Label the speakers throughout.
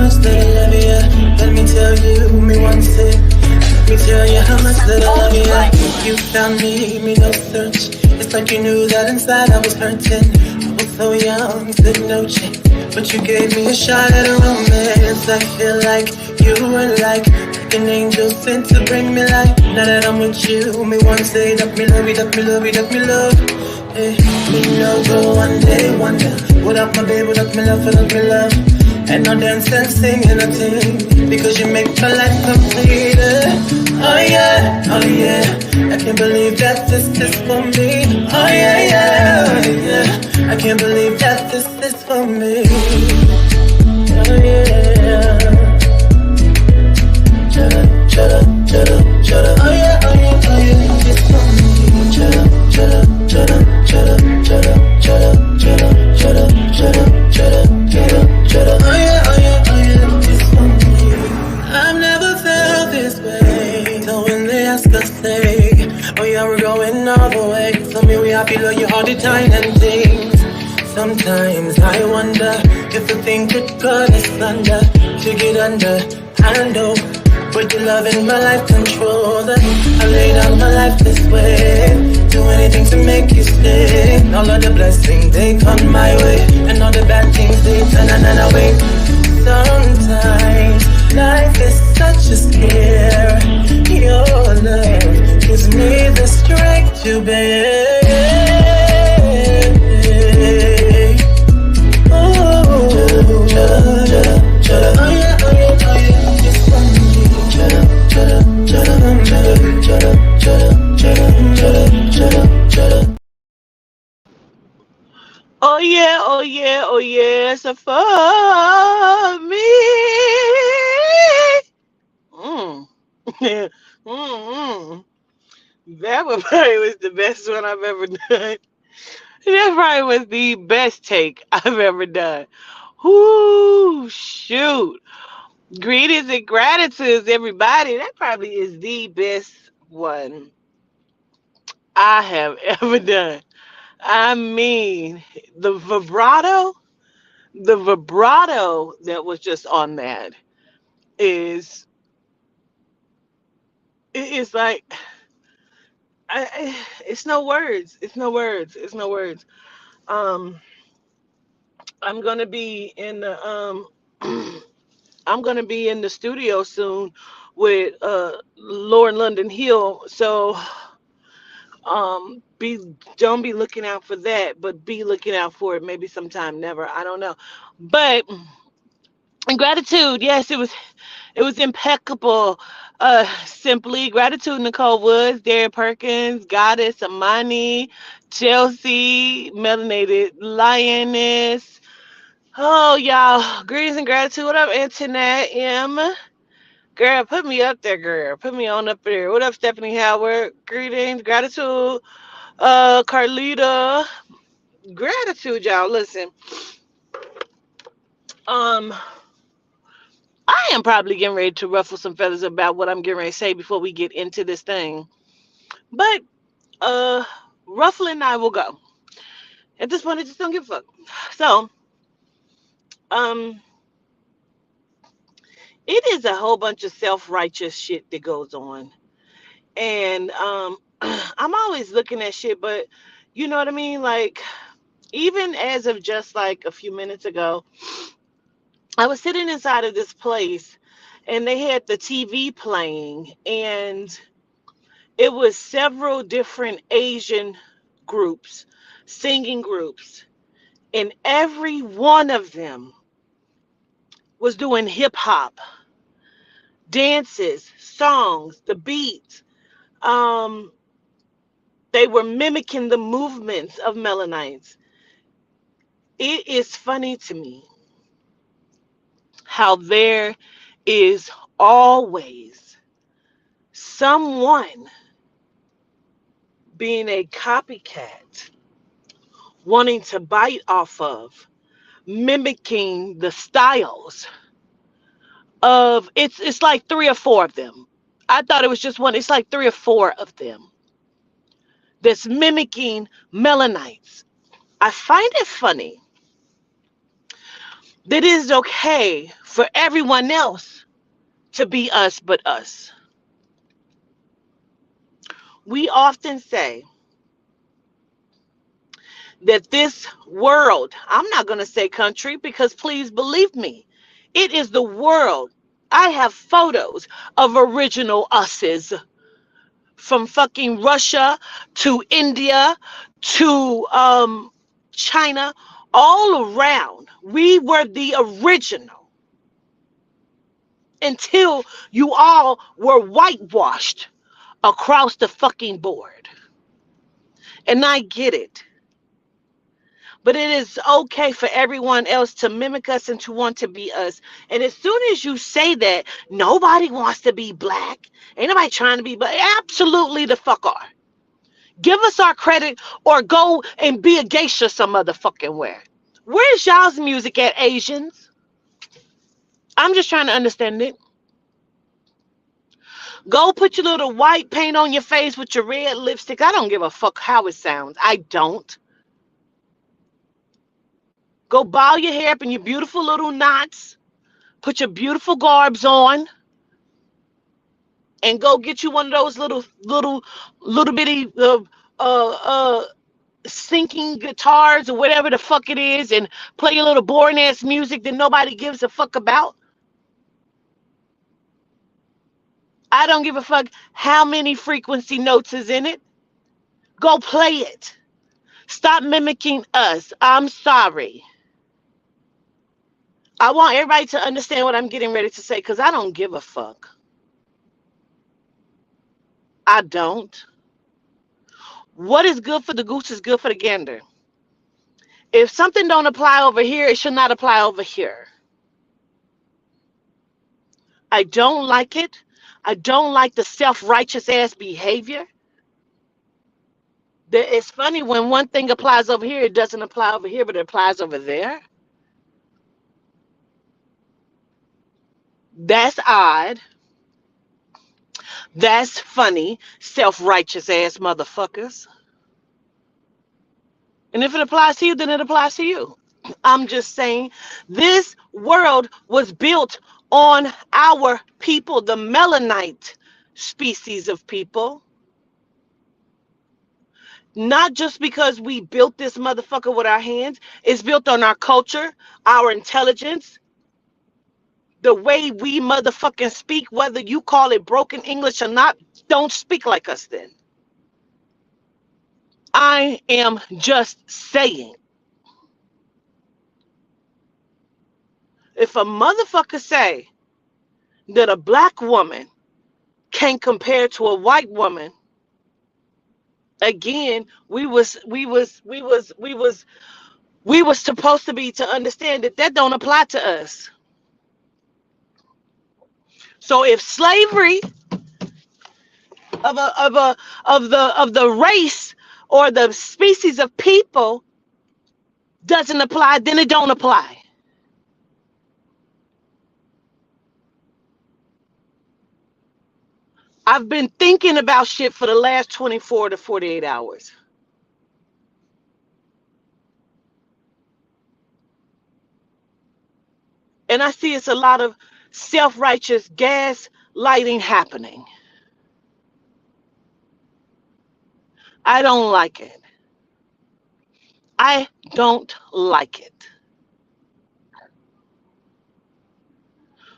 Speaker 1: much that I love you. Let me tell you, me once it. Let me tell you how much that I love you. You found me no search. It's like you knew that inside I was hurting. I was so young, said no chance. But you gave me a shot at a romance. I feel like you were like an angel sent to bring me life. Now that I'm with you, me want to say that me love you, that me love you, that me love. Hey, me no go one day wonder. Without my baby, without me love, without me love. And no dance and sing and nothing, because you make my life complete. Oh yeah, oh yeah, I can't believe that this is for me. Oh yeah, yeah, oh yeah, I can't believe that this is for me. Oh yeah. Shut up, shut up, shut up, shut up. Oh yeah, oh yeah, oh yeah, it's for me. Shut up, shut up, shut up, shut up, shut up, shut up, shut up, shut up, shut up, shut up, shut up, shut up. Oh yeah, oh yeah, oh yeah, it's for me. I've never felt this way. So when they ask us, say, oh yeah, we're going all the way. So me, we happy, love you all the time and things. Sometimes I wonder if the thing could cut us under, to get under. I know, but your love in my life control that. I lay down my life this way, do anything to make you stay. All of the blessings they come my way, and all the bad things they turn and away. Sometimes life is such a scare. Your love gives me the strength to bear.
Speaker 2: Oh yeah, oh yeah, oh yeah, so for me. Mm. Mm-mm. That one probably was the best one I've ever done. That probably was the best take I've ever done. Whoo, shoot. Greetings and gratitudes, everybody. That probably is the best one I have ever done. I mean, the vibrato, the vibrato that was just on that is it's like it's no words. It's no words. It's no words. Um, I'm gonna be in the I'm gonna be in the studio soon with Lauren London Hill. So be don't be looking out for that, but be looking out for it maybe sometime. Never. I don't know. But gratitude, yes, it was impeccable. Simply gratitude, Nicole Woods, Derek Perkins, Goddess, Amani, Chelsea, Melanated Lioness. Oh, y'all, greetings and gratitude. What up, Antoinette M? Girl, put me up there, girl. Put me on up there. What up, Stephanie Howard? Greetings, gratitude. Carlita, gratitude, y'all. Listen, um, I am probably getting ready to ruffle some feathers about what I'm getting ready to say before we get into this thing. But uh ruffling I will go. At this point I just don't give a fuck. So, um it is a whole bunch of self-righteous shit that goes on. And I'm always looking at shit, but you know what I mean? Like, even as of just like a few minutes ago, I was sitting inside of this place and they had the TV playing, and it was several different Asian groups, singing groups, and every one of them was doing hip hop, dances, songs, the beats. Um, they were mimicking the movements of Melanites. It is funny to me how there is always someone being a copycat, wanting to bite off of, mimicking the styles of it's like three or four of them. I thought it was just one. It's like three or four of them that's mimicking Melanites. I find it funny that it is okay for everyone else to be us but us. We often say that this world, I'm not going to say country because please believe me, it is the world. I have photos of original us's from fucking Russia to India to China, all around. We were the original until you all were whitewashed across the fucking board. And I get it. But it is okay for everyone else to mimic us and to want to be us. And as soon as you say that, nobody wants to be black. Ain't nobody trying to be black. Absolutely the fuck are. Give us our credit or go and be a geisha some motherfucking where. Where's y'all's music at, Asians? I'm just trying to understand it. Go put your little white paint on your face with your red lipstick. I don't give a fuck how it sounds. I don't. Go bow your hair up in your beautiful little knots. Put your beautiful garbs on. And go get you one of those little bitty sinking guitars or whatever the fuck it is, and play your little boring ass music that nobody gives a fuck about. I don't give a fuck how many frequency notes is in it. Go play it. Stop mimicking us. I'm sorry. I want everybody to understand what I'm getting ready to say because I don't give a fuck. I don't. What is good for the goose is good for the gander. If something don't apply over here, it should not apply over here. I don't like it. I don't like the self-righteous ass behavior. It's funny when one thing applies over here, it doesn't apply over here, but it applies over there. That's odd. That's funny. Self-righteous ass motherfuckers. And if it applies to you, then it applies to you. I'm just saying this world was built on our people, the melanite species of people. Not just because we built this motherfucker with our hands. It's built on our culture, our intelligence, the way we motherfucking speak, whether you call it broken English or not. Don't speak like us then. I am just saying. If a motherfucker say that a black woman can't compare to a white woman, again, we was supposed to be to understand that that don't apply to us. So if slavery of the race or the species of people doesn't apply, then it don't apply. I've been thinking about shit for the last 24 to 48 hours. And I see it's a lot of self-righteous gaslighting happening. I don't like it. I don't like it.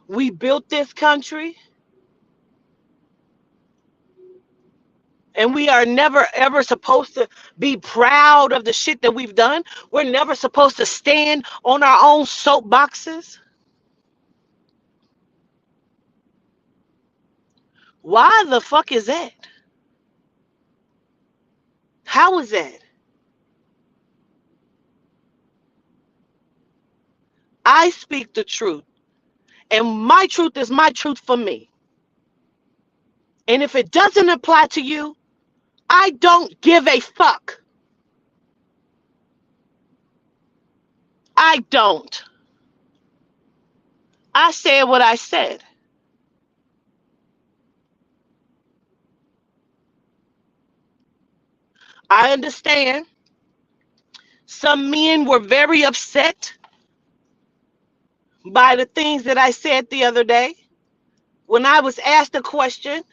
Speaker 2: We built this country. And we are never, ever supposed to be proud of the shit that we've done. We're never supposed to stand on our own soapboxes. Why the fuck is that? How is that? I speak the truth. And my truth is my truth for me. And if it doesn't apply to you, I don't give a fuck. I don't. I said what I said. I understand some men were very upset by the things that I said the other day when I was asked a question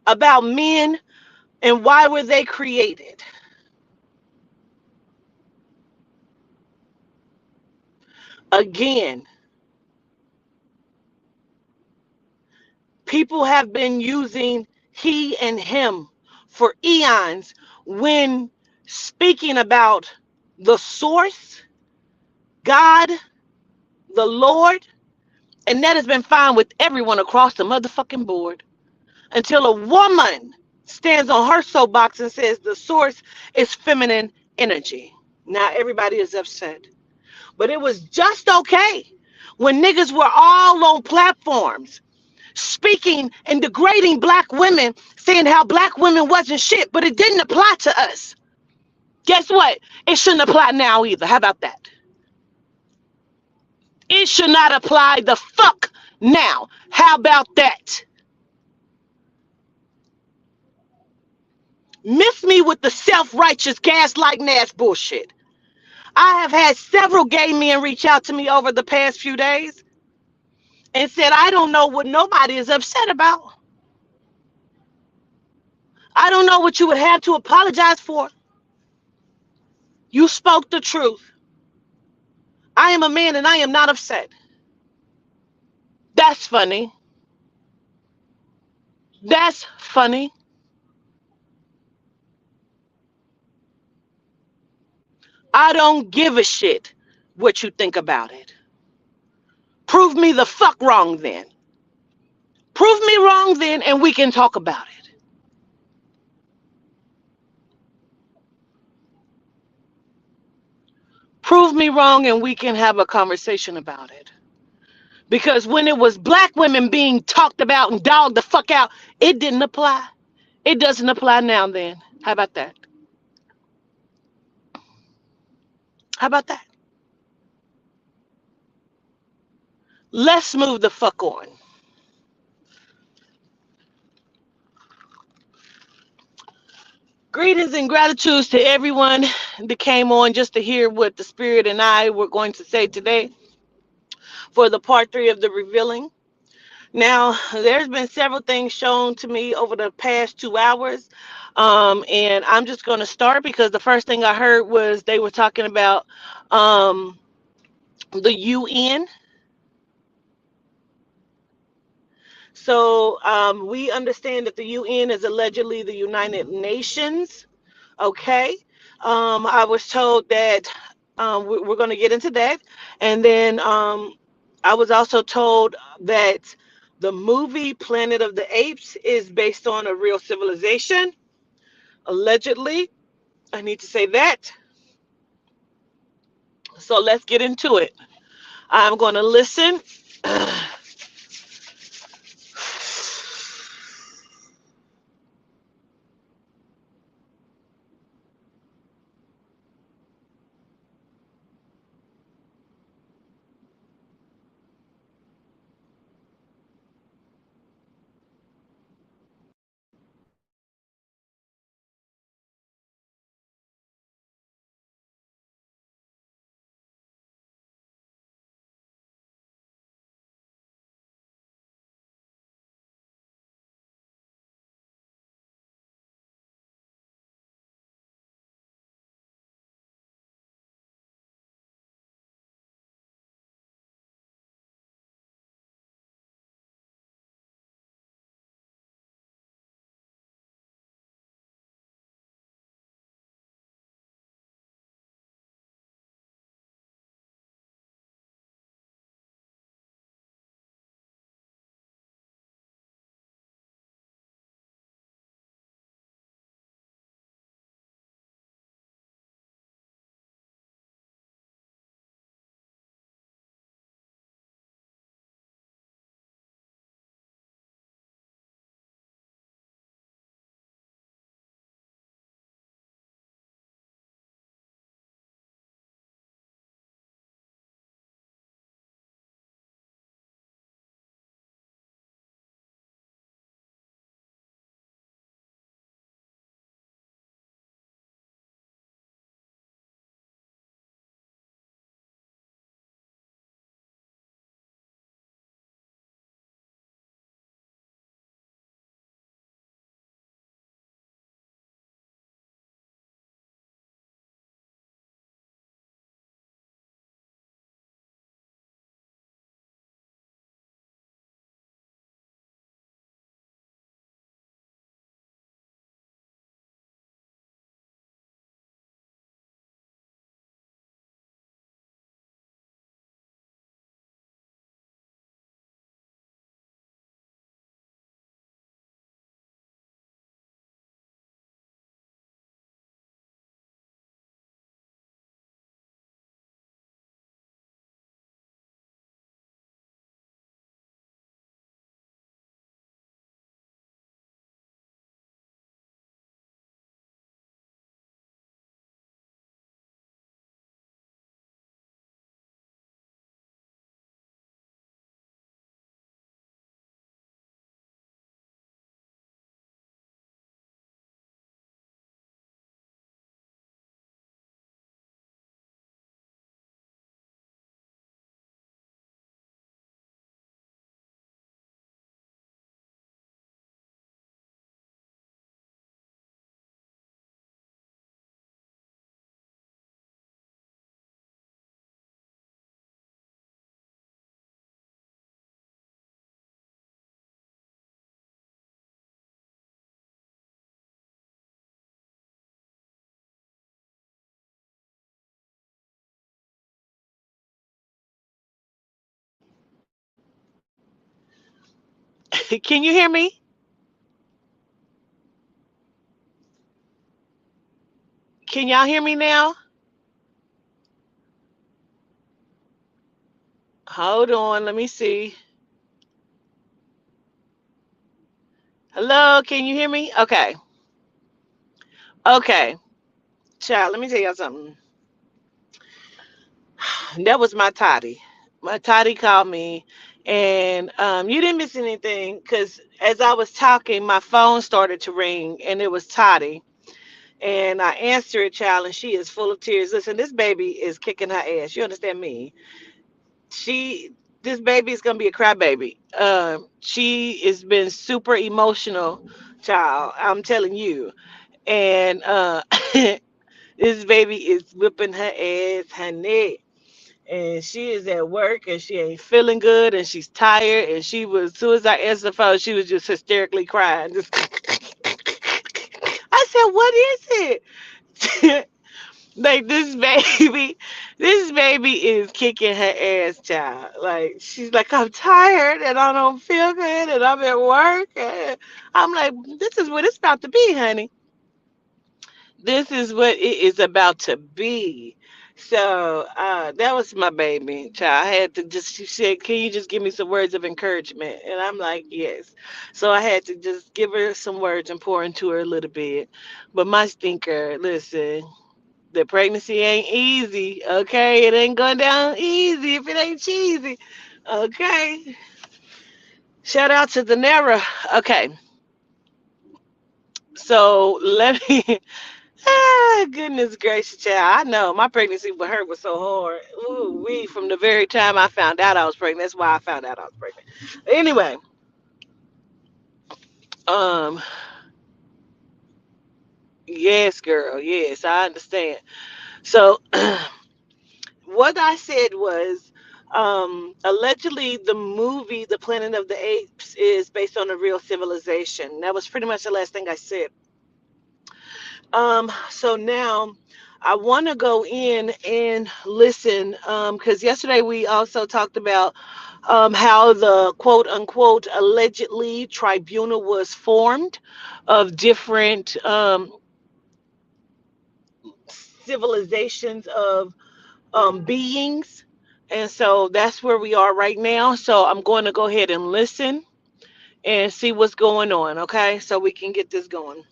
Speaker 2: about men and why were they created. Again, people have been using he and him for eons when speaking about the source, God, the Lord, and that has been fine with everyone across the motherfucking board until a woman stands on her soapbox and says the source is feminine energy. Now everybody is upset. But it was just okay when niggas were all on platforms speaking and degrading black women, saying how black women wasn't shit, but it didn't apply to us. Guess what? It shouldn't apply now either. How about that? It should not apply the fuck now. How about that? Miss me with the self-righteous gaslighting ass bullshit. I have had several gay men reach out to me over the past few days and said, I don't know what nobody is upset about. I don't know what you would have to apologize for. You spoke the truth. I am a man and I am not upset. That's funny. That's funny. I don't give a shit what you think about it. Prove me the fuck wrong then. Prove me wrong then and we can talk about it. Prove me wrong and we can have a conversation about it. Because when it was black women being talked about and dogged the fuck out, it didn't apply. It doesn't apply now then. How about that? How about that? Let's move the fuck on. Greetings and gratitudes to everyone that came on just to hear what the Spirit and I were going to say today for the part three of the revealing. Now, there's been several things shown to me over the past 2 hours. And I'm just going to start because the first thing I heard was they were talking about the UN. So we understand that the UN is allegedly the United Nations. Okay. I was told that we're going to get into that. And then I was also told that the movie Planet of the Apes is based on a real civilization, allegedly. I need to say that. So let's get into it. I'm going to listen. Can you hear me? Can y'all hear me now? Hold on, let me see. Hello, can you hear me? Okay. Okay. Child, let me tell y'all something. That was my toddy. My toddy called me, and you didn't miss anything because as I was talking, my phone started to ring, and it was Toddy. And I answered it, child, and she is full of tears. Listen, this baby is kicking her ass. You understand me? She, this baby is gonna be a crybaby. She has been super emotional, child. I'm telling you. And this baby is whipping her ass, her neck, and she is at work and she ain't feeling good and she's tired and she was, as soon as I answered the phone, she was just hysterically crying. Just I said, what is it? Like this baby is kicking her ass, child. Like she's like, I'm tired and I don't feel good and I'm at work. And I'm like, this is what it's about to be, honey. This is what it is about to be. So that was my baby child. I had to just, she said, can you just give me some words of encouragement? And I'm like, yes. So I had to just give her some words and pour into her a little bit. But my stinker, listen, the pregnancy ain't easy, okay? It ain't going down easy if it ain't cheesy, okay? Shout out to Danera. Okay, so let me. Goodness gracious, child. I know my pregnancy with her was so hard. Ooh, from the very time I found out I was pregnant. That's why I found out I was pregnant. Anyway, um, yes, girl, yes, I understand. So, what I said was, allegedly, the movie The Planet of the Apes is based on a real civilization. That was pretty much the last thing I said. So now I want to go in and listen, because yesterday we also talked about how the quote unquote allegedly tribunal was formed of different civilizations of beings. And so that's where we are right now. So I'm going to go ahead and listen and see what's going on. Okay. So we can get this going.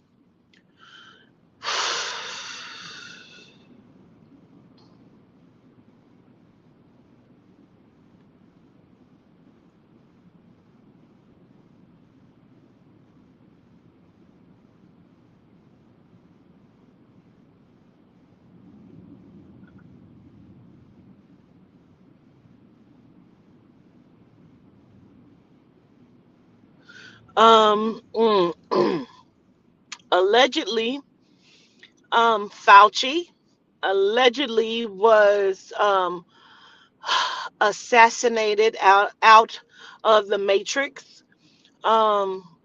Speaker 2: Allegedly, Fauci allegedly was assassinated out of the Matrix.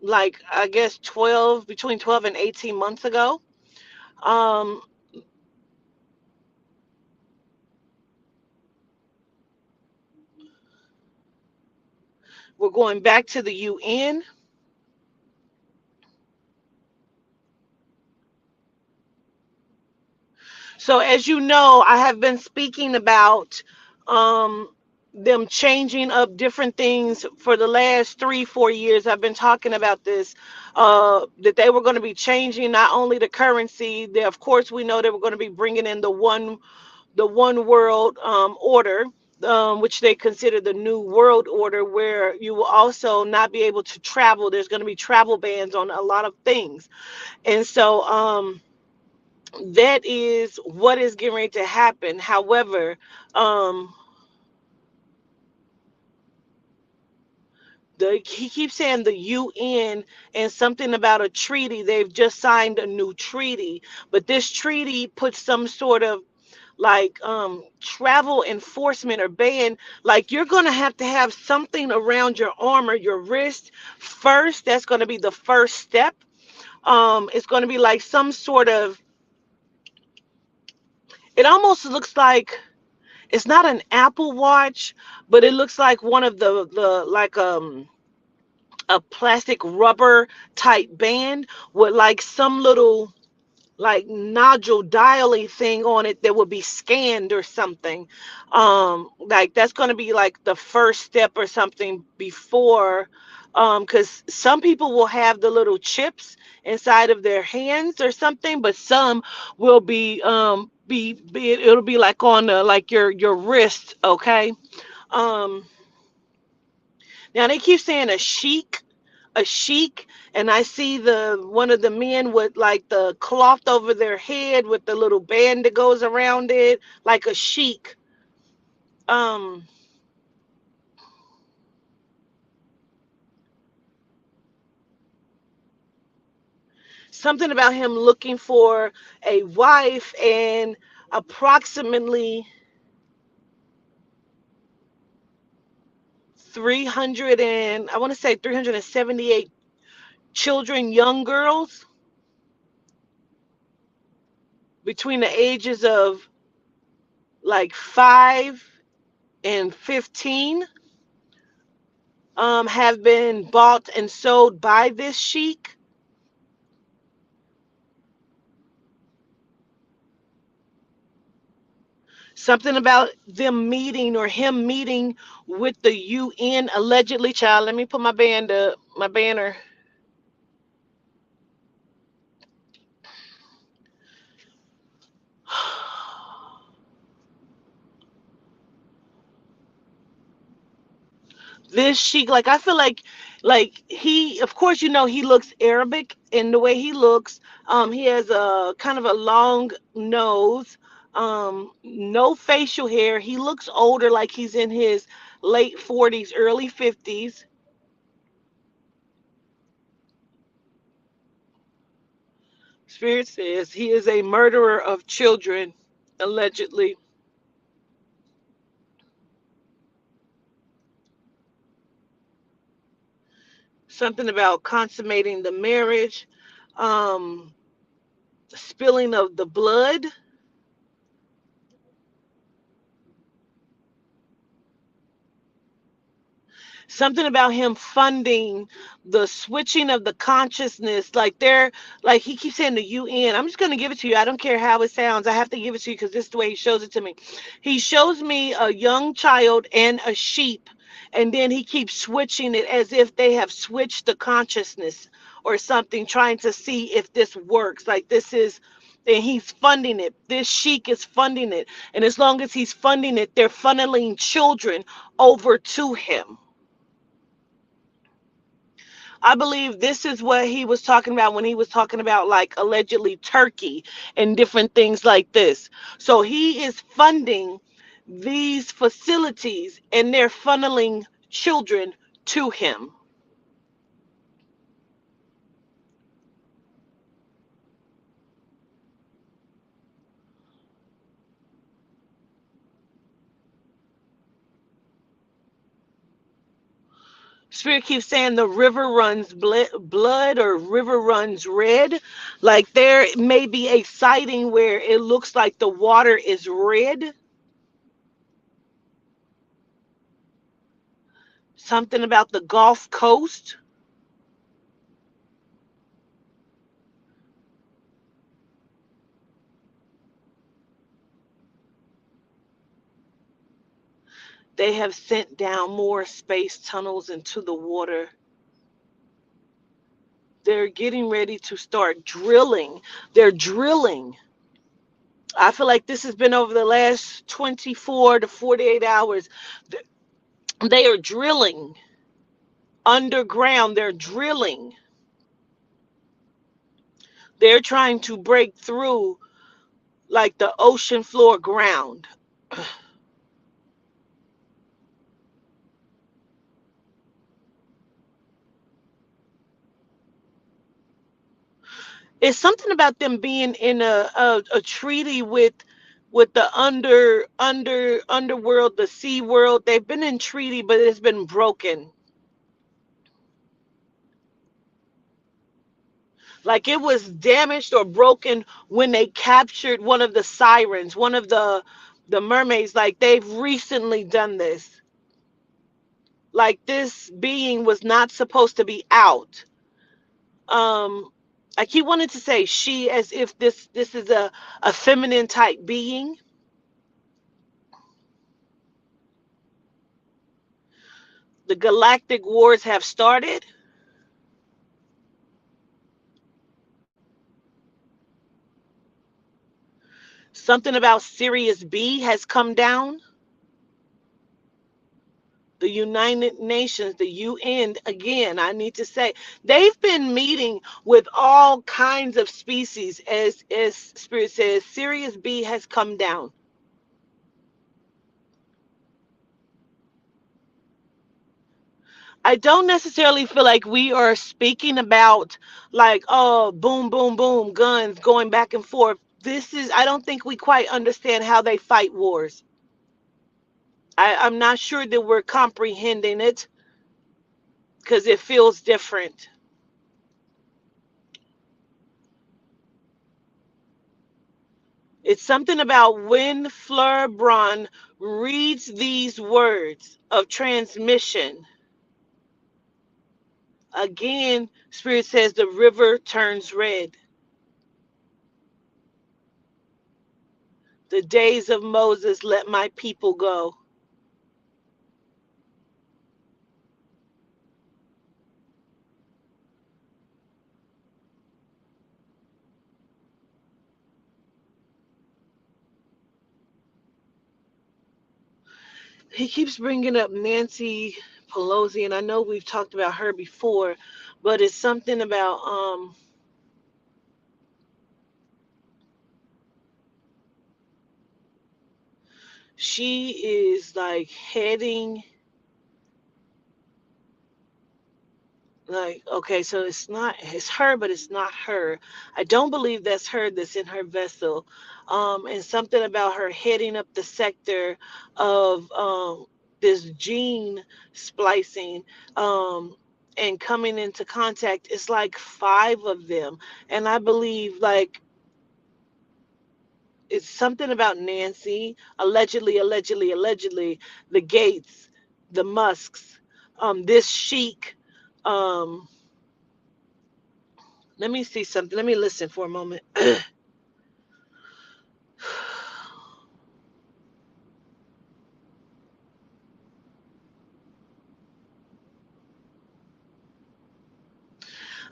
Speaker 2: Like I guess 12 between 12 and 18 months ago. Um, we're going back to the UN. So, as you know, I have been speaking about um, them changing up different things for the last 3, 4 years. I've been talking about this, that they were going to be changing not only the currency. They, of course, we know they were going to be bringing in the one world order. Which they consider the new world order, where you will also not be able to travel. There's going to be travel bans on a lot of things, and so that is what is getting ready to happen. However, um, he keeps saying the UN and something about a treaty. They've just signed a new treaty, but this treaty puts some sort of like travel enforcement or ban. Like you're gonna have to have something around your arm or your wrist first. That's gonna be the first step. It's gonna be like some sort of. It almost looks like it's not an Apple Watch, but it looks like one of the like a plastic rubber type band with like some little like nodule dialy thing on it that would be scanned or something. Like that's going to be like the first step or something before, because some people will have the little chips inside of their hands or something, but some will be it'll be like on like your wrist. Okay. um Now they keep saying a sheik, and I see the one of the men with like the cloth over their head with the little band that goes around it, like a sheik. Um, Something about him looking for a wife and approximately 300 and I want to say 378 children, young girls between the ages of like 5 and 15 have been bought and sold by this sheik. Something about them meeting or him meeting with the UN allegedly. Child, let me put my band up, my banner. This sheik, like I feel like he, of course, he looks Arabic in the way he looks. He has a kind of a long nose, no facial hair. He looks older, like he's in his late 40s, early 50s. Spirit says he is a murderer of children, allegedly. Something about consummating the marriage, um, spilling of the blood. Something about him funding the switching of the consciousness. Like they're like he keeps saying the UN. I'm just gonna give it to you. I don't care how it sounds. I have to give it to you because this is the way he shows it to me. He shows me a young child and a sheep, and then he keeps switching it as if they have switched the consciousness or something, trying to see if this works. Like this is. And he's funding it. This sheik is funding it. And as long as he's funding it, they're funneling children over to him. I believe this is what he was talking about when he was talking about like allegedly Turkey and different things like this. So he is funding these facilities and they're funneling children to him. Spirit keeps saying the river runs blood or river runs red. Like there may be a sighting where it looks like the water is red. Something about the Gulf Coast. They have sent down more space tunnels into the water. They're getting ready to start drilling. They're drilling. I feel like this has been over the last 24 to 48 hours. They are drilling underground. They're drilling. They're trying to break through like the ocean floor ground. It's something about them being in a treaty with the underworld, the sea world. They've been in treaty, but it's been broken. Like it was damaged or broken when they captured one of the sirens, one of the mermaids. Like they've recently done this. like this being was not supposed to be out. um I keep wanting to say she as if this is a feminine type being. The galactic wars have started. Something about Sirius B has come down. The United Nations, the UN, again, I need to say, they've been meeting with all kinds of species. As Spirit says, Sirius B has come down. I don't necessarily feel like we are speaking about like, oh, boom, boom, boom, guns going back and forth. This is, I don't think we quite understand how they fight wars. I'm not sure that we're comprehending it because it feels different. It's something about when Fleur Brun reads these words of transmission. Again, Spirit says the river turns red. The days of Moses, let my people go. He keeps bringing up Nancy Pelosi, and I know we've talked about her before, but it's something about she is like heading, like, okay, so it's her, but it's not her. I don't believe that's her that's in her vessel. And something about her heading up the sector of this gene splicing, and coming into contact. It's like five of them. And I believe like it's something about Nancy, allegedly, the Gates, the Musks, this Sheik. Um, Let me see something. Let me listen for a moment.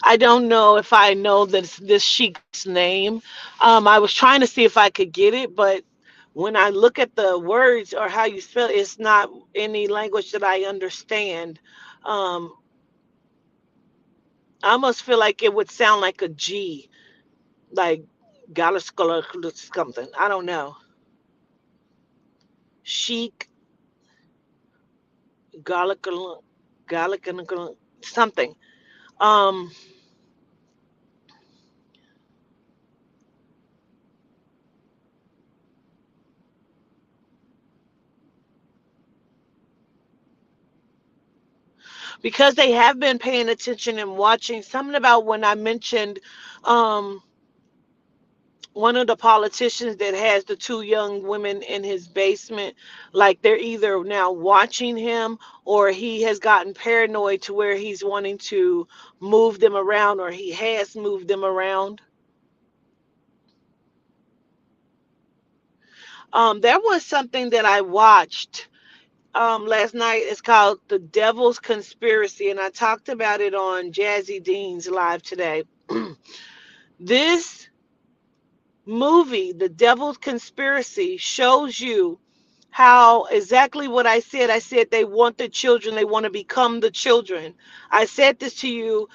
Speaker 2: I don't know if I know this sheik's name. I was trying to see if I could get it, but when I look at the words or how you spell it, it's not any language that I understand. Um, I almost feel like it would sound like a G, like Galaskala something. I don't know. Sheik, Galakala, Galakala, something. Um, because they have been paying attention and watching. Something about when I mentioned um, one of the politicians that has the two young women in his basement, like they're either now watching him or he has gotten paranoid to where he's wanting to move them around or he has moved them around. There was something that I watched last night. It's called The Devil's Conspiracy, and I talked about it on Jazzy Dean's live today. This movie, The Devil's Conspiracy, shows you how exactly what I said. I said they want the children, they want to become the children. I said this to you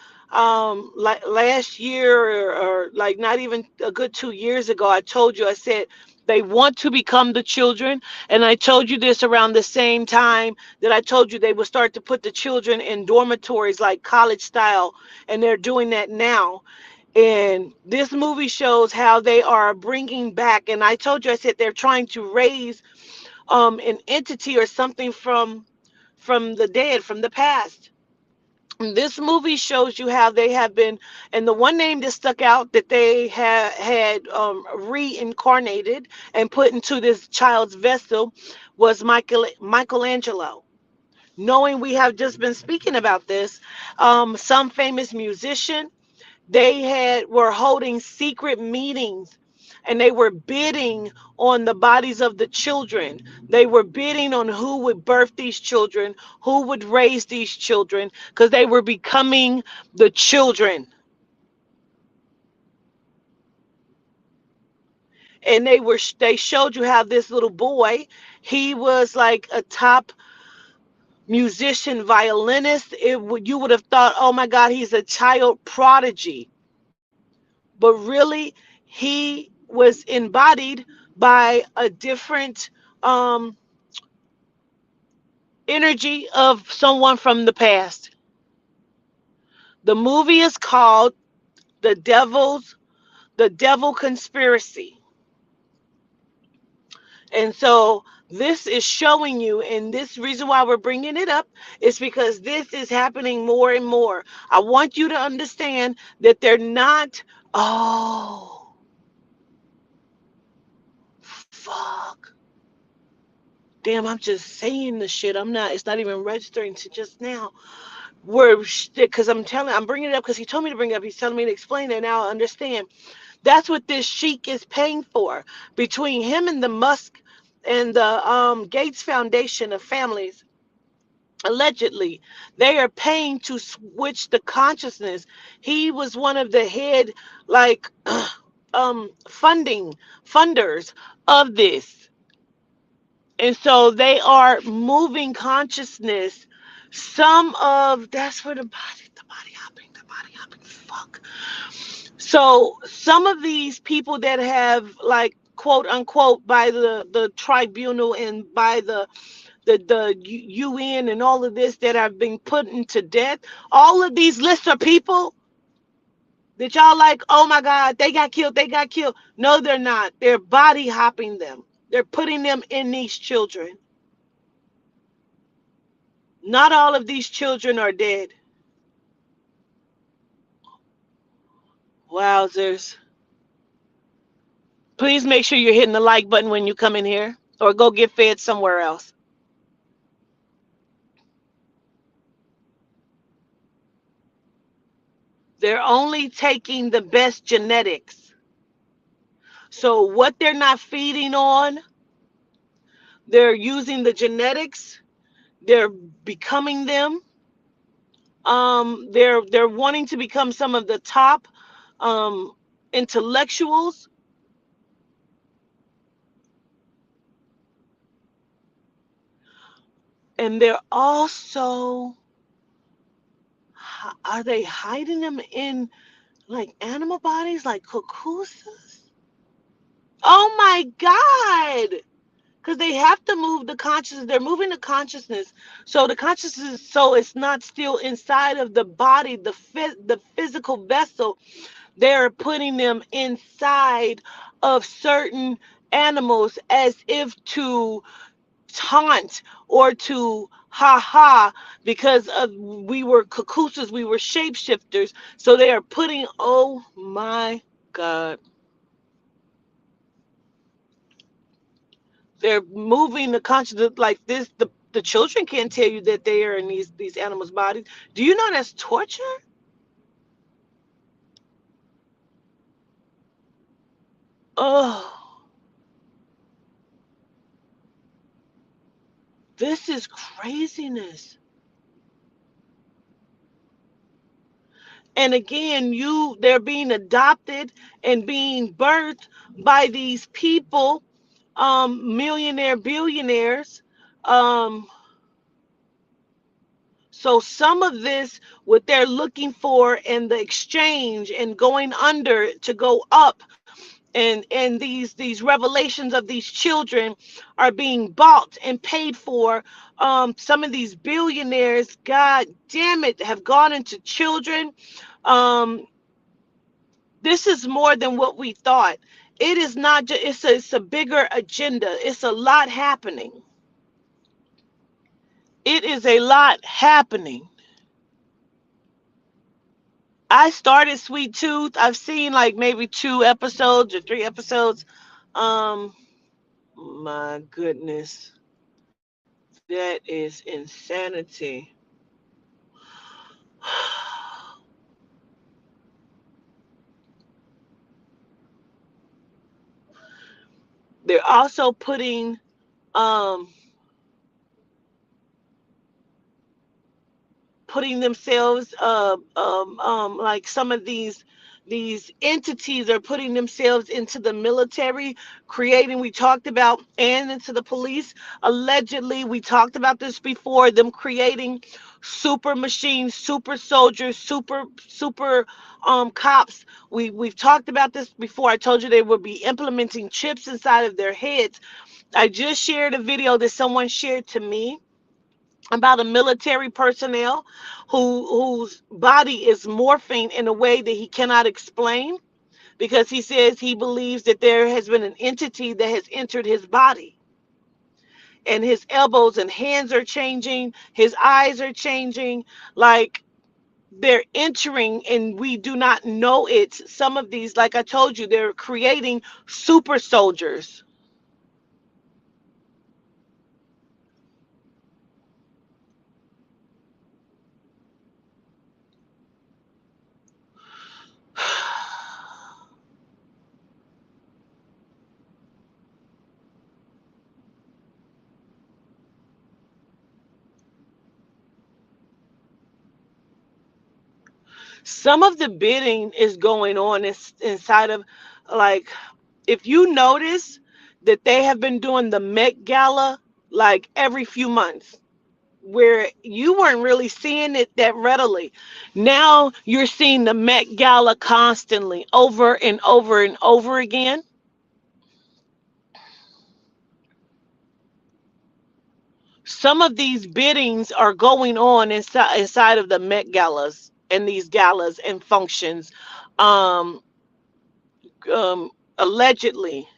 Speaker 2: like last year or like not even a good 2 years ago. I told you, I said they want to become the children. And I told you this around the same time that I told you they would start to put the children in dormitories like college style. And they're doing that now. And this movie shows how they are bringing back. And I told you, I said they're trying to raise an entity or something from the dead, from the past. And this movie shows you how they have been, and the one name that stuck out that they had reincarnated and put into this child's vessel was Michelangelo. knowing we have just been speaking about this. Some famous musician, they had were holding secret meetings, and they were bidding on the bodies of the children. They were bidding on who would birth these children, who would raise these children, because they were becoming the children. And they showed you how this little boy, he was like a top musician, violinist. You would have thought, oh my God, he's a child prodigy. But really, he was embodied by a different um, energy of someone from the past. The movie is called The Devil's The Devil Conspiracy. And so this is showing you, and this reason why we're bringing it up is because this is happening more and more. I want you to understand that they're not, oh, fuck. Damn, I'm just saying the shit. It's not even registering to just now. Because I'm bringing it up because he told me to bring it up. He's telling me to explain it. Now I understand. That's what this sheik is paying for between him and the Musk and the Gates Foundation of Families. Allegedly, they are paying to switch the consciousness. He was one of the head, like, funders of this. And so they are moving consciousness. That's where the body hopping, fuck. So some of these people that have, like, quote unquote, by the tribunal and by the UN and all of this, that have been put into death, all of these lists are people that y'all like, oh my God, they got killed, they got killed. No, they're not. They're body hopping them. They're putting them in these children. Not all of these children are dead. Wowzers. Please make sure you're hitting the like button when you come in here, or go get fed somewhere else. They're only taking the best genetics. So what they're not feeding on, they're using the genetics. They're becoming them. They're wanting to become some of the top um, intellectuals, and they're also, are they hiding them in like animal bodies, like cocoosas? Oh my God! Because they have to move the consciousness. They're moving the consciousness. So the consciousness, so it's not still inside of the body, the physical vessel. They're putting them inside of certain animals as if to taunt or to ha ha, because of we were kakusas, we were shapeshifters. So they are putting, oh my God. They're moving the consciousness like this. The children can't tell you that they are in these animals' bodies. Do you know that's torture? Oh, this is craziness. And again, they're being adopted and being birthed by these people, billionaires. Um, so some of this, what they're looking for in the exchange and going under to go up, and these revelations of these children are being bought and paid for. Some of these billionaires, God damn it, have gone into children. Um, this is more than what we thought. It is not just, it's a bigger agenda. It's a lot happening. It is a lot happening. I started Sweet Tooth. I've seen like maybe 2 episodes or 3 episodes. Um, my goodness. That is insanity. They're also um putting themselves like some of these entities are putting themselves into the military, creating, we talked about, and into the police. Allegedly, we talked about this before, them creating super machines, super soldiers, super cops. We've talked about this before. I told you they would be implementing chips inside of their heads. I just shared a video that someone shared to me about a military personnel whose body is morphing in a way that he cannot explain, because he says he believes that there has been an entity that has entered his body, and his elbows and hands are changing, his eyes are changing, like they're entering and we do not know it. Some of these, like I told you, they're creating super soldiers. Some of the bidding is going on inside of, like, if you notice that they have been doing the Met Gala like every few months, where you weren't really seeing it that readily. Now you're seeing the Met Gala constantly, over and over and over again. Some of these biddings are going on inside of the Met Galas and these galas and functions. Um, Allegedly,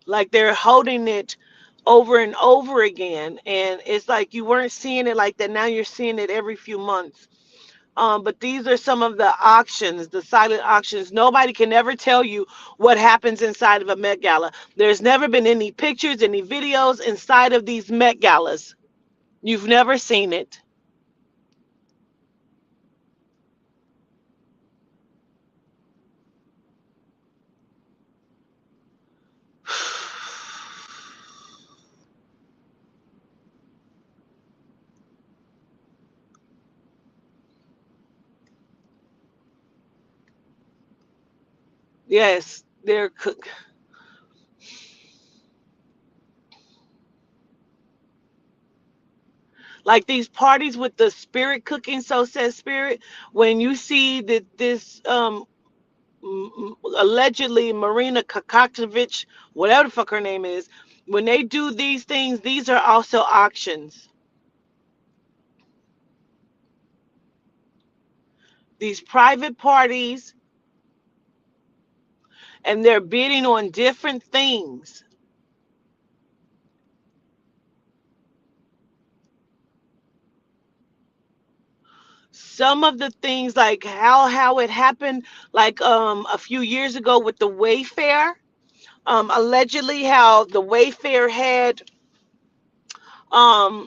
Speaker 2: like they're holding it over and over again, and it's like you weren't seeing it like that. Now you're seeing it every few months. But these are some of the auctions, the silent auctions. Nobody can ever tell you what happens inside of a Met Gala. There's never been any pictures, any videos inside of these Met Galas. You've never seen it. Yes, like these parties with the spirit cooking, so says spirit. When you see that this allegedly Marina Kakaktovich, whatever the fuck her name is, when they do these things, these are also auctions. These private parties, and they're bidding on different things. Some of the things, like how it happened, like a few years ago with the Wayfair, allegedly how the Wayfair had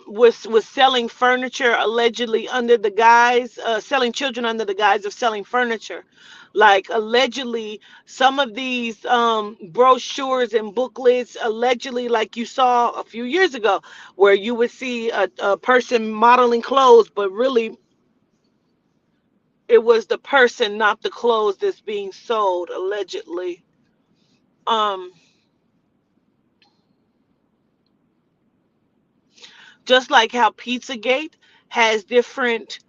Speaker 2: was selling furniture, allegedly under the guise, selling children under the guise of selling furniture. Like allegedly some of these brochures and booklets, allegedly, like you saw a few years ago, where you would see a person modeling clothes, but really it was the person, not the clothes, that's being sold, allegedly. um just like how Pizzagate has different,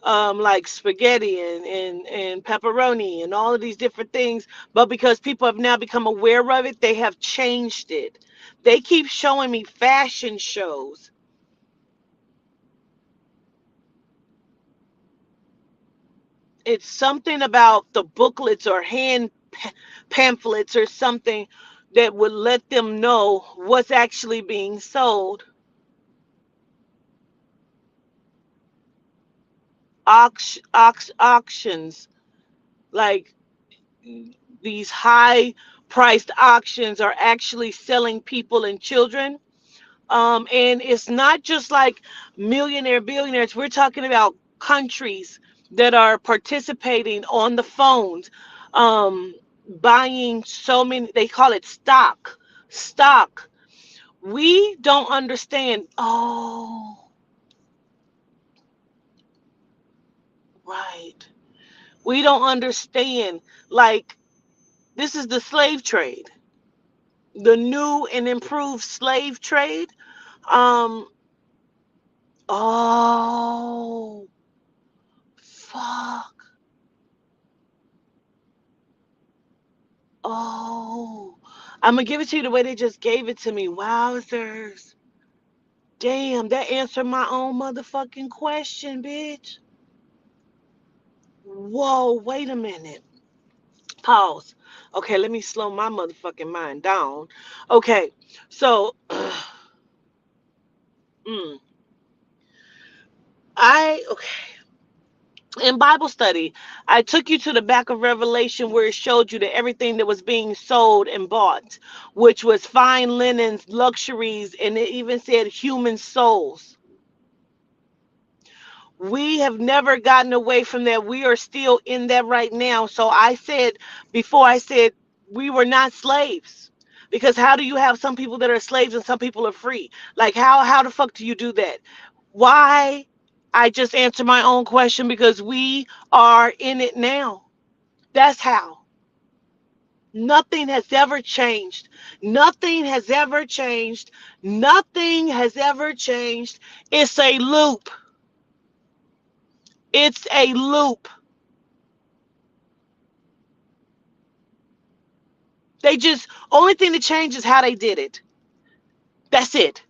Speaker 2: like spaghetti and pepperoni and all of these different things, but because people have now become aware of it, they have changed it. They keep showing me fashion shows. It's something about the booklets or pamphlets or something that would let them know what's actually being sold. Auctions, Like these high priced auctions are actually selling people and children. And it's not just like millionaire billionaires. We're talking about countries that are participating on the phones, um, buying so many. They call it stock. We don't understand. Oh, right. We don't understand. Like, this is the slave trade, the new and improved slave trade. Um, oh, fuck. Oh, I'm gonna give it to you the way they just gave it to me. Wowzers. Damn, that answered my own motherfucking question, bitch. Whoa, wait a minute. Pause. Okay, let me slow my motherfucking mind down. Okay, so mm, okay. In Bible study, I took you to the back of Revelation where it showed you that everything that was being sold and bought, which was fine linens, luxuries, and it even said human souls. We have never gotten away from that. We are still in that right now. So I said before, I said we were not slaves. Because how do you have some people that are slaves and some people are free? Like how the fuck do you do that? Why? I just answered my own question because we are in it now. That's how. Nothing has ever changed. Nothing has ever changed. Nothing has ever changed. It's a loop. It's a loop. They just, only thing that changed is how they did it. That's it.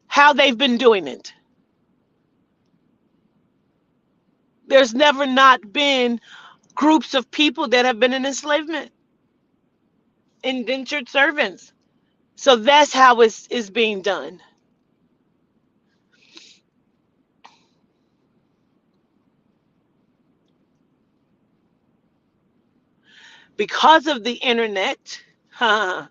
Speaker 2: How they've been doing it. There's never not been groups of people that have been in enslavement, indentured servants. So that's how it's being done. Because of the internet. Huh.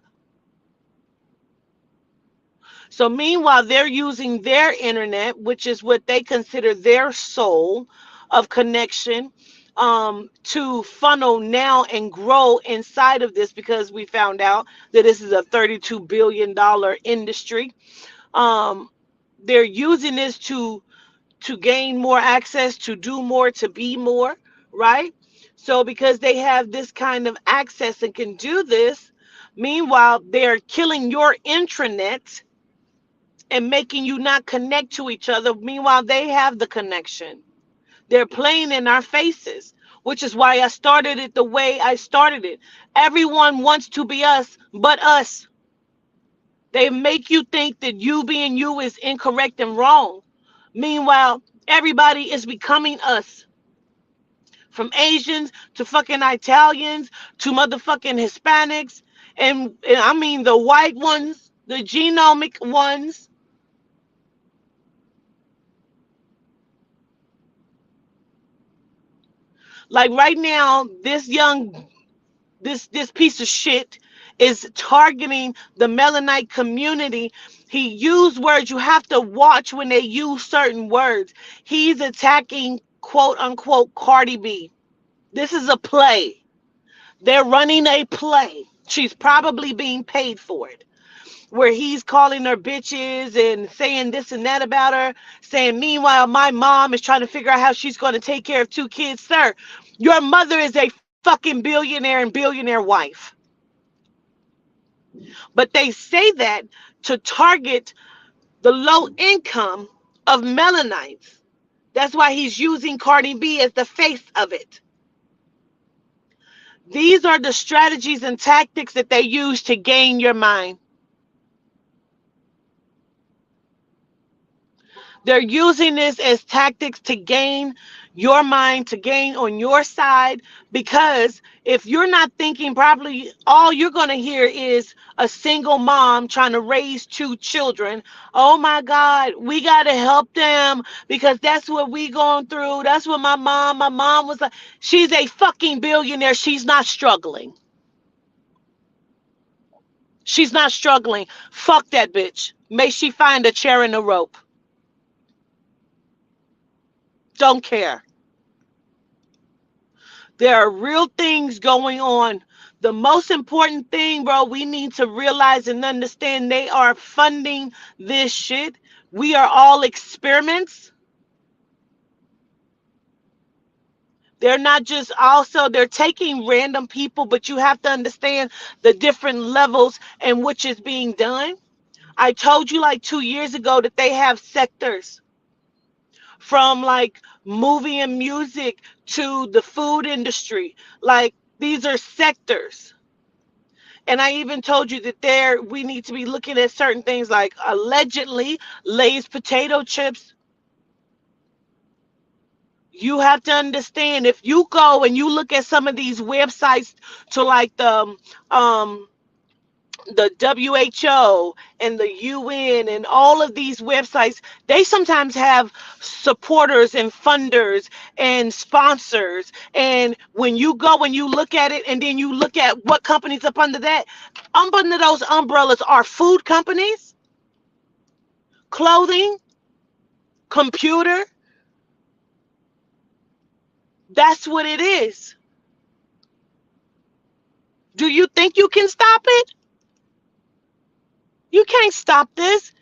Speaker 2: So meanwhile, they're using their internet, which is what they consider their soul of connection, to funnel now and grow inside of this because we found out that this is a $32 billion industry. Um, they're using this to gain more access, to do more, to be more, right? So because they have this kind of access and can do this, meanwhile, they're killing your intranet and making you not connect to each other. Meanwhile, they have the connection. They're playing in our faces, which is why I started it the way I started it. Everyone wants to be us, but us. They make you think that you being you is incorrect and wrong. Meanwhile, everybody is becoming us. From Asians to fucking Italians to motherfucking Hispanics. And I mean the white ones, the genomic ones. Like right now, this piece of shit is targeting the Melanin community. He used words. You have to watch when they use certain words. He's attacking quote unquote Cardi B. This is a play. They're running a play. She's probably being paid for it. Where he's calling her bitches and saying this and that about her, saying, meanwhile, my mom is trying to figure out how she's going to take care of two kids. Sir, your mother is a fucking billionaire and billionaire wife. But they say that to target the low income of Melanites. That's why he's using Cardi B as the face of it. These are the strategies and tactics that they use to gain your mind. They're using this as tactics to gain your mind, to gain on your side, because if you're not thinking properly, all you're going to hear is a single mom trying to raise two children. Oh my God, we got to help them because that's what we going through. That's what my mom was like. She's a fucking billionaire. She's not struggling. She's not struggling. Fuck that bitch. May she find a chair and a rope. Don't care. There are real things going on. The most important thing, bro, we need to realize and understand they are funding this shit. We are all experiments. They're not just also, they're taking random people, but you have to understand the different levels in which is being done. I told you like 2 years ago that they have sectors from like movie and music to the food industry. Like these are sectors. And I even told you that there we need to be looking at certain things like allegedly Lay's potato chips. You have to understand if you go and you look at some of these websites to like the WHO and the UN and all of these websites, they sometimes have supporters and funders and sponsors. And when you go and you look at it and then you look at what companies up under those umbrellas are food companies, clothing, computer. That's what it is. Do you think you can stop it? You can't stop this.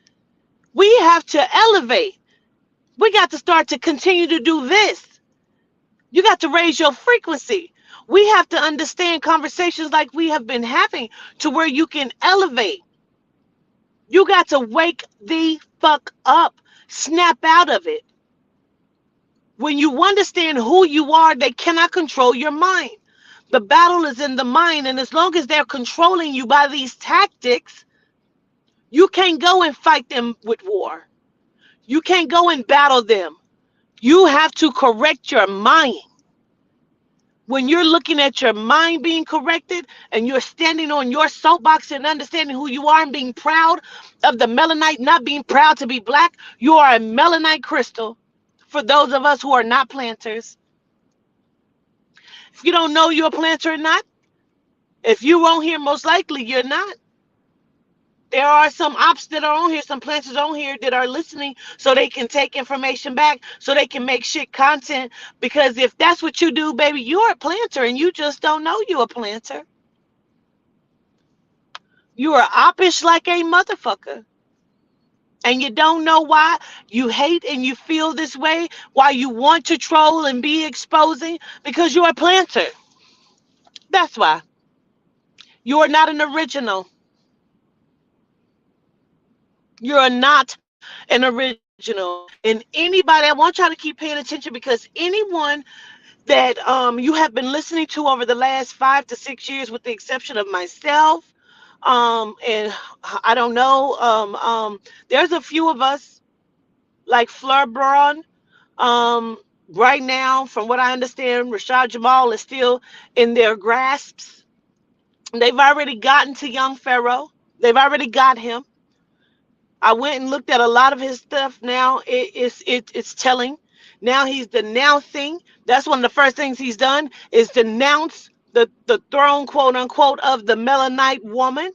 Speaker 2: We have to elevate. We got to start to continue to do this. You got to raise your frequency. We have to understand conversations like we have been having to where you can elevate. You got to wake the fuck up. Snap out of it. When you understand who you are, they cannot control your mind. The battle is in the mind, and as long as they're controlling you by these tactics, you can't go and fight them with war. You can't go and battle them. You have to correct your mind. When you're looking at your mind being corrected and you're standing on your soapbox and understanding who you are and being proud of the melanite, not being proud to be black, you are a melanite crystal. For those of us who are not planters, if you don't know you're a planter or not, if you on here, most likely you're not. There are some ops that are on here, some planters on here that are listening so they can take information back, so they can make shit content. Because if that's what you do, baby, you're a planter and you just don't know you're a planter. You are oppish like a motherfucker. And you don't know why you hate and you feel this way, why you want to troll and be exposing, because you're a planter. That's why. You are not an original. You're not an original. And anybody, I want y'all to keep paying attention because anyone that you have been listening to over the last 5 to 6 years, with the exception of myself, and I don't know, there's a few of us like Fleur Braun. Right now, from what I understand, Rashad Jamal is still in their grasps. They've already gotten to Young Pharaoh. They've already got him. I went and looked at a lot of his stuff now. It's telling. Now he's denouncing. That's one of the first things he's done is denounce the throne, quote unquote, of the Melanite woman.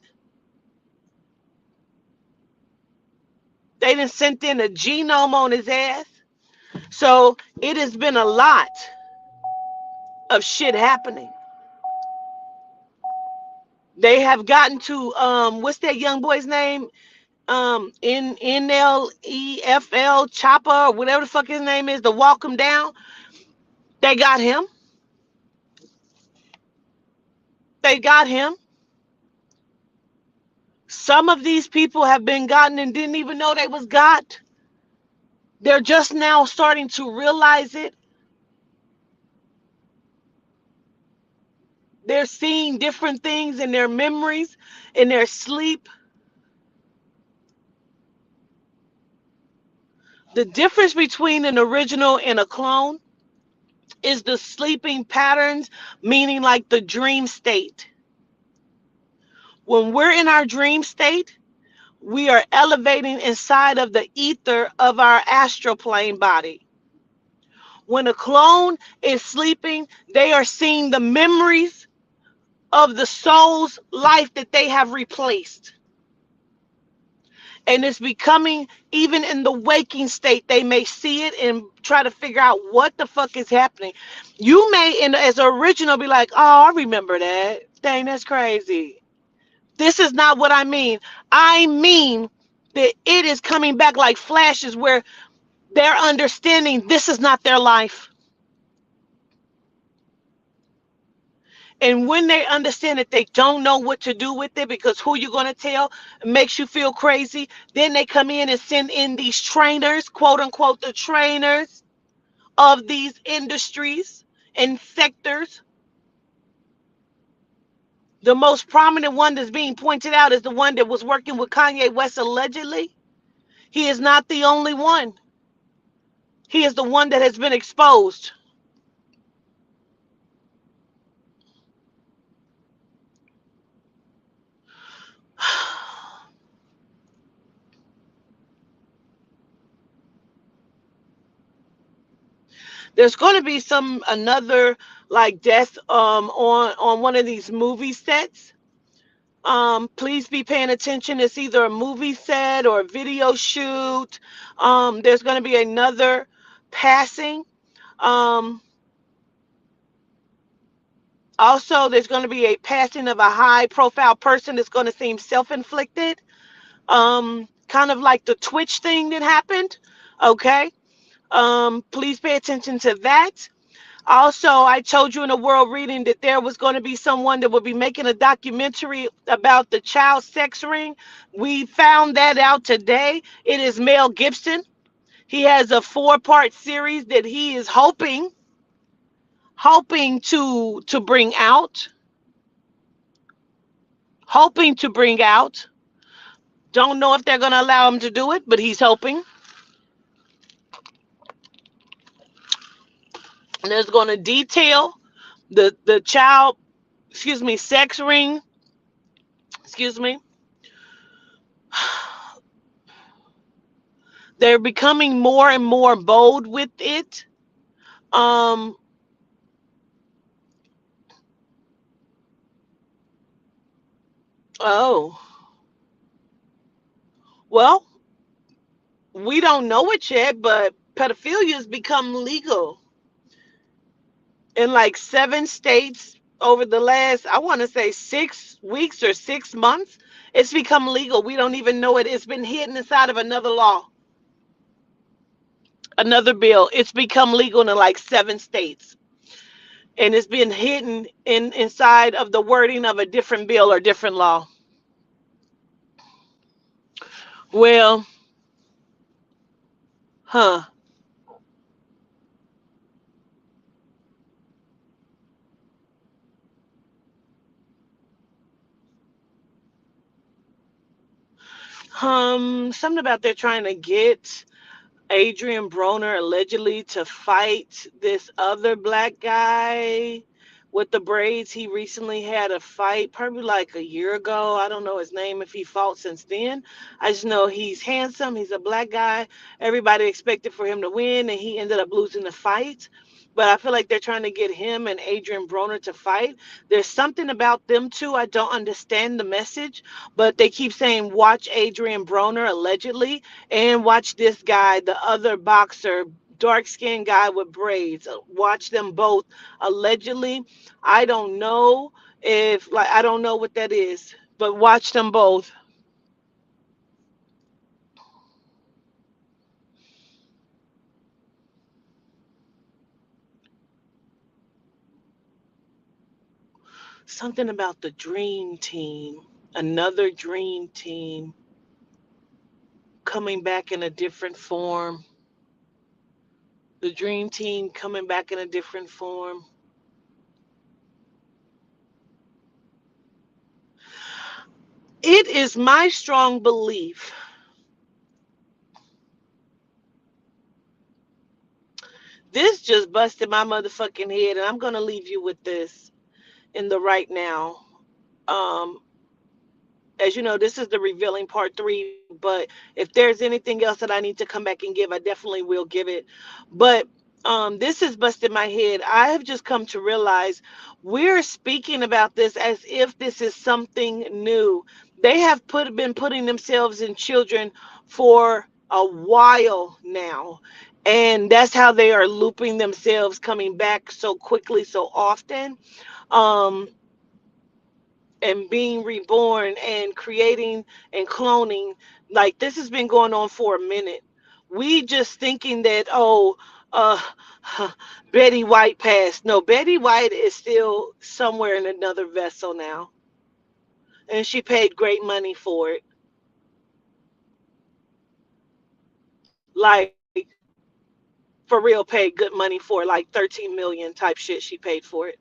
Speaker 2: They done sent in a genome on his ass. So it has been a lot of shit happening. They have gotten to what's that young boy's name? NLEFL Chopper, or whatever the fuck his name is, to walk him down. They got him. They got him. Some of these people have been gotten and didn't even know they was got. They're just now starting to realize it. They're seeing different things in their memories, in their sleep. The difference between an original and a clone is the sleeping patterns, meaning like the dream state. When we're in our dream state, we are elevating inside of the ether of our astral plane body. When a clone is sleeping, they are seeing the memories of the soul's life that they have replaced. And it's becoming, even in the waking state, they may see it and try to figure out what the fuck is happening. You may, as an original, be like, oh, I remember that. Dang, that's crazy. This is not what I mean. I mean that it is coming back like flashes where they're understanding this is not their life. And when they understand that they don't know what to do with it because who you're going to tell makes you feel crazy, then they come in and send in these trainers, quote unquote, the trainers of these industries and sectors. The most prominent one that's being pointed out is the one that was working with Kanye West allegedly. He is not the only one. He is the one that has been exposed. There's going to be some another like death on one of these movie sets. Please be paying attention. It's either a movie set or a video shoot. There's going to be another passing. Um, Also, there's going to be a passing of a high profile person that's going to seem self inflicted. Kind of like the Twitch thing that happened. Okay. Please pay attention to that. Also, I told you in a world reading that there was going to be someone that would be making a documentary about the child sex ring. We found that out today. It is Mel Gibson. He has a 4-part series that he is hoping to bring out, hoping to bring out. Don't know if they're going to allow him to do it, but he's hoping. And there's going to detail the child, excuse me, sex ring, excuse me. They're becoming more and more bold with it. Um, oh, well, we don't know it yet, but pedophilia has become legal in like 7 states over the last, I want to say 6 weeks or 6 months. It's become legal. We don't even know it. It's been hidden inside of another law, another bill. It's become legal in like 7 states. And it's been hidden inside of the wording of a different bill or different law. Well, huh. Something about they're trying to get Adrian Broner allegedly to fight this other black guy with the braids. He recently had a fight, probably like a year ago. I don't know his name if he fought since then. I just know he's handsome. He's a black guy. Everybody expected for him to win, and he ended up losing the fight. But I feel like they're trying to get him and Adrian Broner to fight. There's something about them two. I don't understand the message, but they keep saying, watch Adrian Broner allegedly and watch this guy, the other boxer, dark skinned guy with braids. Watch them both allegedly. I don't know if, like, I don't know what that is, but watch them both. Something about the dream team, another dream team coming back in a different form. The dream team coming back in a different form. It is my strong belief This just busted my motherfucking head, and I'm gonna leave you with this in the right now. Um, as you know, this is the revealing part three. But if there's anything else that I need to come back and give, I definitely will give it. But this has busted my head. I have just come to realize we're speaking about this as if this is something new. They have been putting themselves in children for a while now. And that's how they are looping themselves, coming back so quickly, so often. Um, and being reborn and creating and cloning, like this has been going on for a minute. We just thinking that, oh, uh Betty White passed. No, Betty White is still somewhere in another vessel now, and she paid great money for it. Like, for real, paid good money for it, like 13 million type shit she paid for it.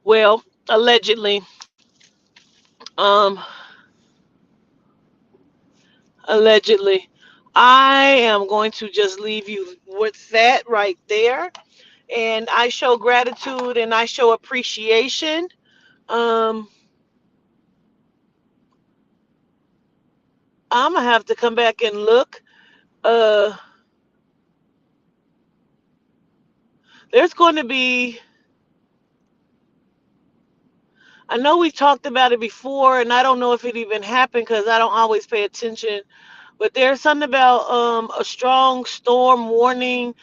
Speaker 2: Well, allegedly, um allegedly, I am going to just leave you with that right there. And I show gratitude and I show appreciation. Um, I'm gonna have to come back and look. Uh, there's going to be. I know we talked about it before, and I don't know if it even happened because I don't always pay attention. But there's something about a strong storm warning,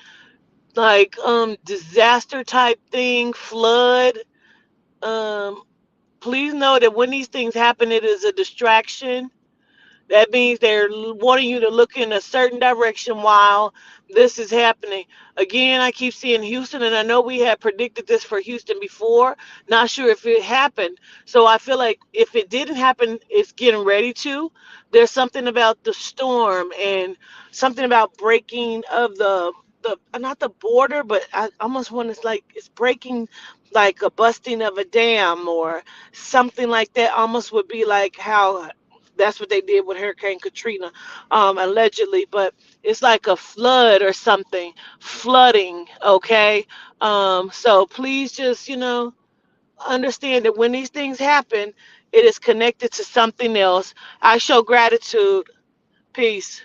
Speaker 2: like disaster type thing, flood. Um, please know that when these things happen, it is a distraction. That means they're wanting you to look in a certain direction while this is happening. Again, I keep seeing Houston, and I know we had predicted this for Houston before. Not sure if it happened. So I feel like if it didn't happen, it's getting ready to. There's something about the storm and something about breaking of the not the border, but I almost want to like it's breaking, like a busting of a dam or something like that. Almost would be like how that's what they did with Hurricane Katrina, allegedly. But it's like a flood or something, flooding. Okay, so please just understand that when these things happen, it is connected to something else. I show gratitude. Peace.